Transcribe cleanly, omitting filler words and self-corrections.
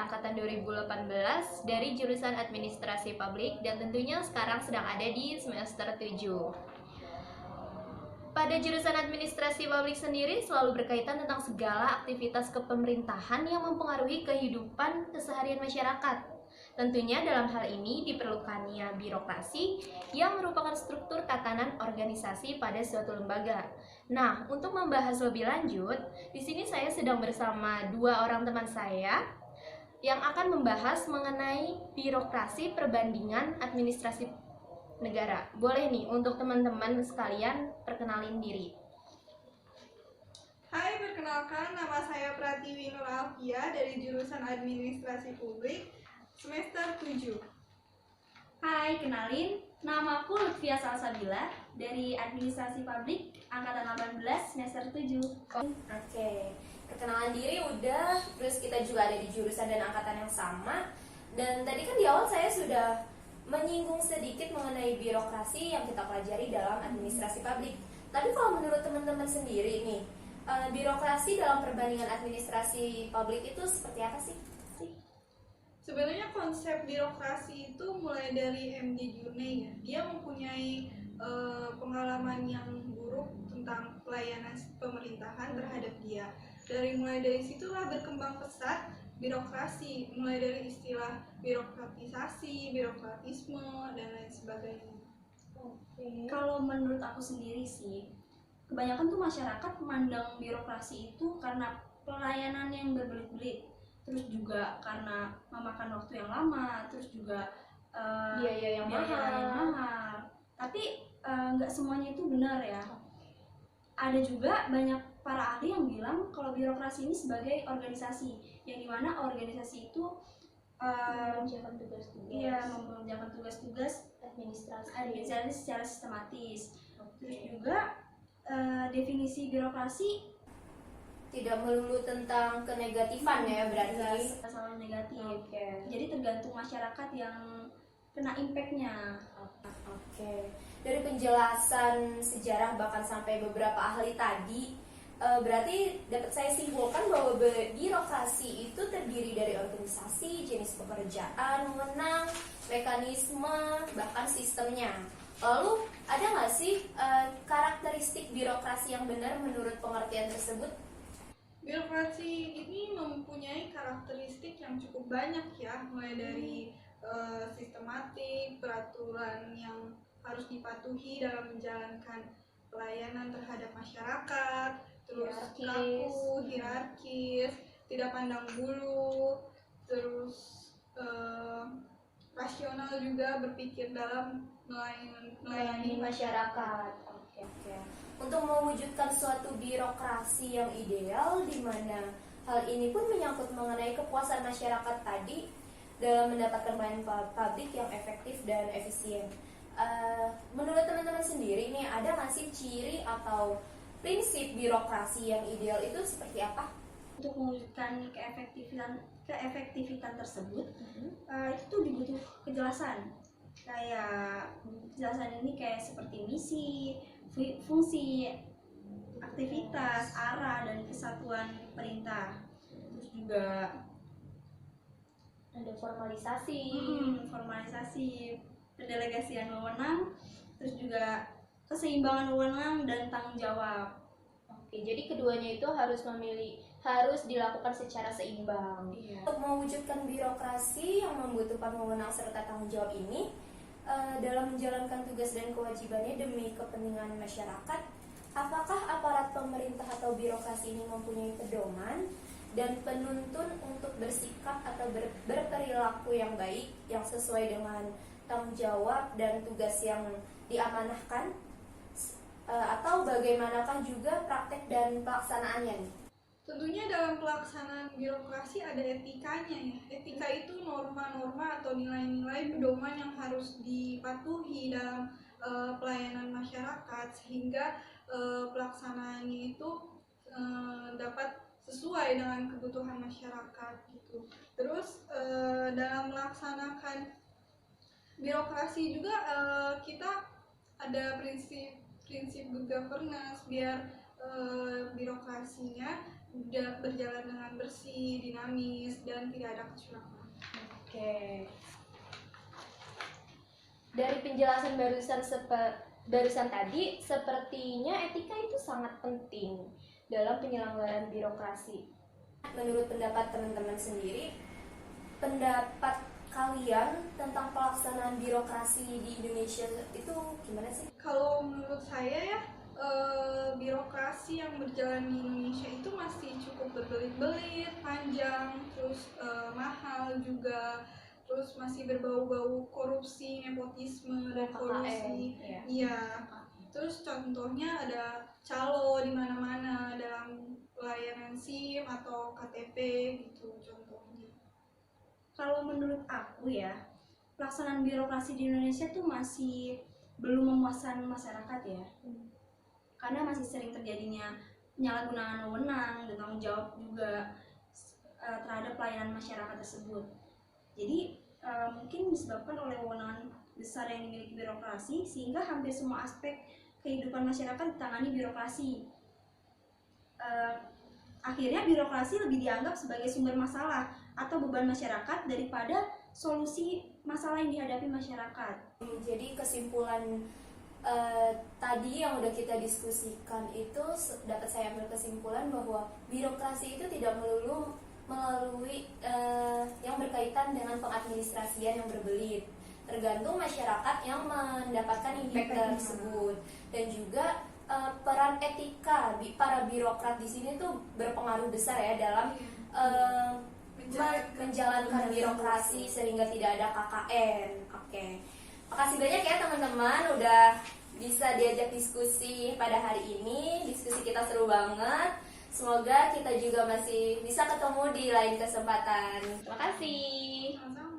angkatan 2018 dari jurusan Administrasi Publik dan tentunya sekarang sedang ada di semester 7. Pada jurusan Administrasi Publik sendiri selalu berkaitan tentang segala aktivitas kepemerintahan yang mempengaruhi kehidupan keseharian masyarakat. Tentunya dalam hal ini diperlukannya birokrasi yang merupakan struktur tatanan organisasi pada suatu lembaga. Nah, untuk membahas lebih lanjut, di sini saya sedang bersama dua orang teman saya yang akan membahas mengenai birokrasi perbandingan administrasi negara. Boleh nih untuk teman-teman sekalian perkenalin diri. Hai, perkenalkan nama saya Pratiwi Nur Alfia dari jurusan Administrasi Publik semester 7. Hai, kenalin, namaku Lutfia Salsabila dari Administrasi Publik angkatan 18 semester 7. Oke, perkenalan diri udah, terus kita juga ada di jurusan dan angkatan yang sama. Dan tadi kan di awal saya sudah menyinggung sedikit mengenai birokrasi yang kita pelajari dalam administrasi publik. Tapi kalau menurut teman-teman sendiri nih, birokrasi dalam perbandingan administrasi publik itu seperti apa sih? Sebenarnya konsep birokrasi itu mulai dari M.D. Journey ya. Dia mempunyai pengalaman yang buruk tentang pelayanan pemerintahan terhadap dia. Mulai dari situlah berkembang pesat birokrasi, mulai dari istilah birokratisasi, birokratisme, dan lain sebagainya. Kalau menurut aku sendiri sih, kebanyakan tuh masyarakat memandang birokrasi itu karena pelayanan yang berbelit-belit, terus juga karena memakan waktu yang lama, terus juga Biaya yang mahal. Tapi nggak semuanya itu benar ya. Ada juga banyak para ahli yang bilang kalau birokrasi ini sebagai organisasi, yang dimana organisasi itu Mengerjakan mengerjakan tugas-tugas administrasi secara sistematis. Terus juga definisi birokrasi tidak melulu tentang kenegatifan ya berarti. masalah negatif. Oke. Jadi tergantung masyarakat yang kena impactnya. Oke. Dari penjelasan sejarah bahkan sampai beberapa ahli tadi, berarti dapat saya simpulkan bahwa birokrasi itu terdiri dari organisasi, jenis pekerjaan, wewenang, mekanisme, bahkan sistemnya. Lalu ada nggak sih karakteristik birokrasi yang benar menurut pengertian tersebut? Birokrasi ini mempunyai karakteristik yang cukup banyak ya, mulai dari sistematik, peraturan yang harus dipatuhi dalam menjalankan pelayanan terhadap masyarakat, terus kaku, hierarkis, tidak pandang bulu, terus rasional juga, berpikir dalam melayani masyarakat. Oke. Untuk mewujudkan suatu birokrasi yang ideal, di mana hal ini pun menyangkut mengenai kepuasan masyarakat tadi dalam mendapatkan pelayanan publik yang efektif dan efisien. Menurut teman-teman sendiri nih, ada nggak sih ciri atau prinsip birokrasi yang ideal itu seperti apa? Untuk mewujudkan keefektifan tersebut, itu dibutuh kejelasan. Kayak kejelasan ini kayak seperti misi, fungsi, aktivitas, arah, dan kesatuan perintah. Terus juga Ada formalisasi. Formalisasi, pendelegasian wewenang, terus juga keseimbangan wewenang dan tanggung jawab. Oke, jadi keduanya itu harus dilakukan secara seimbang. Iya. Untuk mewujudkan birokrasi yang membutuhkan wewenang serta tanggung jawab ini, dalam menjalankan tugas dan kewajibannya demi kepentingan masyarakat, apakah aparat pemerintah atau birokrasi ini mempunyai pedoman dan penuntun untuk bersikap atau berperilaku yang baik, yang sesuai dengan tanggung jawab dan tugas yang diamanahkan, atau bagaimanakah juga praktek dan pelaksanaannya nih? Tentunya dalam pelaksanaan birokrasi ada etikanya ya. Etika itu norma-norma atau nilai-nilai pedoman yang harus dipatuhi dalam pelayanan masyarakat, sehingga pelaksanaannya itu dapat sesuai dengan kebutuhan masyarakat gitu. Terus dalam melaksanakan birokrasi juga kita ada prinsip good governance, biar birokrasinya berjalan dengan bersih, dinamis, dan tidak ada kecurangan. Oke. Dari penjelasan barusan tadi, sepertinya etika itu sangat penting dalam penyelenggaraan birokrasi. Menurut pendapat teman-teman sendiri, pendapat kalian tentang pelaksanaan birokrasi di Indonesia itu gimana sih? Kalau menurut saya ya, birokrasi yang berjalan di Indonesia itu masih cukup berbelit-belit, panjang, terus mahal juga, terus masih berbau-bau korupsi, nepotisme, dan kolusi. ya. Iya. Terus contohnya ada calo di mana-mana dalam pelayanan SIM atau KTP gitu contohnya. Kalau menurut aku ya, pelaksanaan birokrasi di Indonesia tuh masih belum memuaskan masyarakat ya. Karena masih sering terjadinya penyalahgunaan wewenang dan tanggung jawab juga terhadap pelayanan masyarakat tersebut. Jadi mungkin disebabkan oleh wewenang besar yang dimiliki birokrasi, sehingga hampir semua aspek kehidupan masyarakat ditangani birokrasi. Akhirnya birokrasi lebih dianggap sebagai sumber masalah atau beban masyarakat daripada solusi masalah yang dihadapi masyarakat. Jadi kesimpulan tadi yang udah kita diskusikan itu dapat saya ambil kesimpulan bahwa birokrasi itu tidak melulu melalui yang berkaitan dengan pengadministrasian yang berbelit, tergantung masyarakat yang mendapatkan impact tersebut, dan juga peran etika para birokrat di sini tuh berpengaruh besar ya dalam menjalankan birokrasi sehingga tidak ada KKN. Oke. Makasih banyak ya teman-teman udah bisa diajak diskusi pada hari ini. Diskusi kita seru banget. Semoga kita juga masih bisa ketemu di lain kesempatan. Terima kasih. Sama-sama.